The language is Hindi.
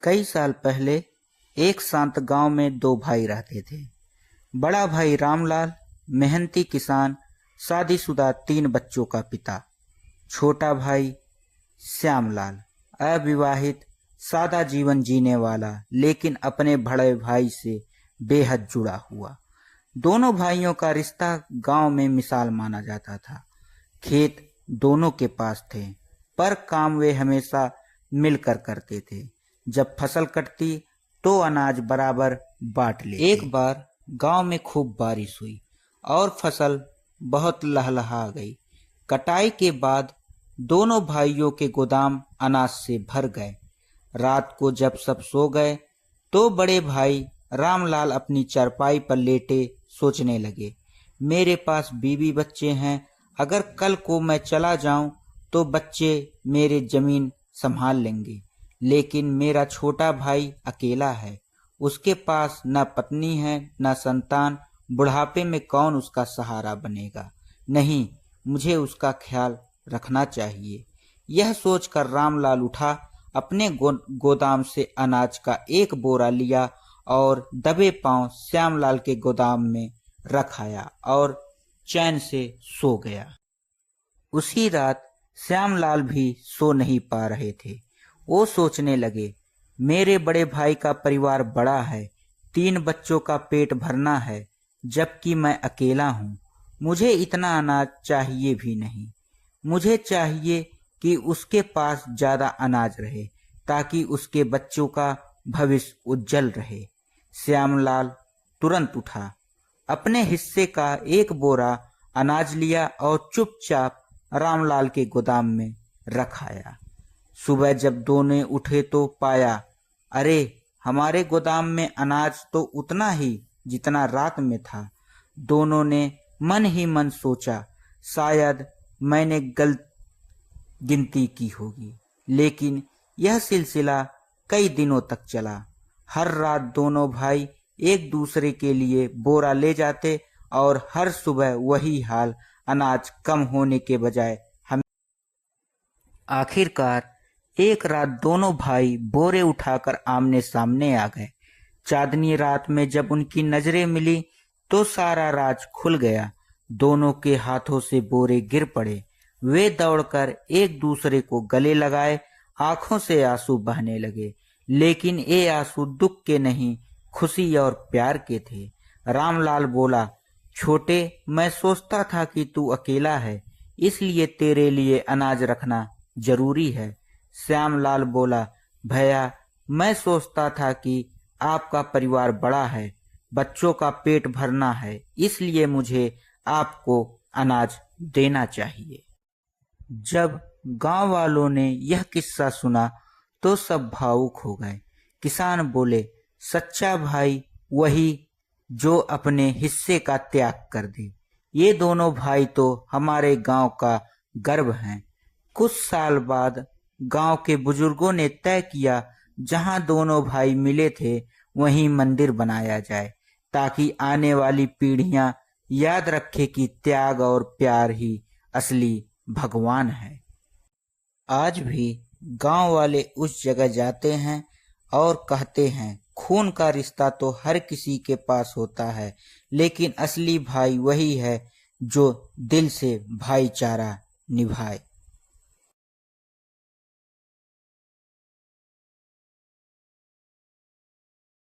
कई साल पहले एक शांत गांव में दो भाई रहते थे। बड़ा भाई रामलाल मेहनती किसान, शादीशुदा 3 बच्चों का पिता। छोटा भाई श्यामलाल अविवाहित, सादा जीवन जीने वाला, लेकिन अपने बड़े भाई से बेहद जुड़ा हुआ। दोनों भाइयों का रिश्ता गांव में मिसाल माना जाता था। खेत दोनों के पास थे, पर काम वे हमेशा मिलकर करते थे। जब फसल कटती तो अनाज बराबर बांट लेते। एक बार गांव में खूब बारिश हुई और फसल बहुत लहलहा गई। कटाई के बाद दोनों भाइयों के गोदाम अनाज से भर गए। रात को जब सब सो गए तो बड़े भाई रामलाल अपनी चारपाई पर लेटे सोचने लगे, मेरे पास बीवी बच्चे हैं, अगर कल को मैं चला जाऊं तो बच्चे मेरे जमीन संभाल लेंगे। लेकिन मेरा छोटा भाई अकेला है, उसके पास न पत्नी है न संतान, बुढ़ापे में कौन उसका सहारा बनेगा। नहीं, मुझे उसका ख्याल रखना चाहिए। यह सोचकर रामलाल उठा, अपने गोदाम से अनाज का एक बोरा लिया और दबे पांव श्यामलाल के गोदाम में रख आया और चैन से सो गया। उसी रात श्यामलाल भी सो नहीं पा रहे थे। वो सोचने लगे, मेरे बड़े भाई का परिवार बड़ा है, 3 बच्चों का पेट भरना है, जबकि मैं अकेला हूँ। मुझे इतना अनाज चाहिए भी नहीं। मुझे चाहिए कि उसके पास ज्यादा अनाज रहे ताकि उसके बच्चों का भविष्य उज्जवल रहे। श्यामलाल तुरंत उठा, अपने हिस्से का एक बोरा अनाज लिया और चुपचाप रामलाल के गोदाम में रख आया। सुबह जब दोनों उठे तो पाया, अरे हमारे गोदाम में अनाज तो उतना ही जितना रात में था। दोनों ने मन ही मन सोचा, शायद मैंने गलत गिनती की होगी। लेकिन यह सिलसिला कई दिनों तक चला। हर रात दोनों भाई एक दूसरे के लिए बोरा ले जाते और हर सुबह वही हाल, अनाज कम होने के बजाय हम। आखिरकार एक रात दोनों भाई बोरे उठाकर आमने सामने आ गए। चांदनी रात में जब उनकी नजरें मिली तो सारा राज खुल गया। दोनों के हाथों से बोरे गिर पड़े। वे दौड़कर एक दूसरे को गले लगाए, आंखों से आंसू बहने लगे। लेकिन ये आंसू दुख के नहीं, खुशी और प्यार के थे। रामलाल बोला, छोटे, मैं सोचता था कि तू अकेला है, इसलिए तेरे लिए अनाज रखना जरूरी है। श्यामलाल बोला, भैया, मैं सोचता था कि आपका परिवार बड़ा है, बच्चों का पेट भरना है, इसलिए मुझे आपको अनाज देना चाहिए। जब गांव वालों ने यह किस्सा सुना तो सब भावुक हो गए। किसान बोले, सच्चा भाई वही जो अपने हिस्से का त्याग कर दे। ये दोनों भाई तो हमारे गांव का गर्व हैं। कुछ साल बाद गांव के बुजुर्गों ने तय किया, जहां दोनों भाई मिले थे वहीं मंदिर बनाया जाए, ताकि आने वाली पीढ़ियां याद रखे कि त्याग और प्यार ही असली भगवान है। आज भी गांव वाले उस जगह जाते हैं और कहते हैं, खून का रिश्ता तो हर किसी के पास होता है, लेकिन असली भाई वही है जो दिल से भाईचारा निभाए।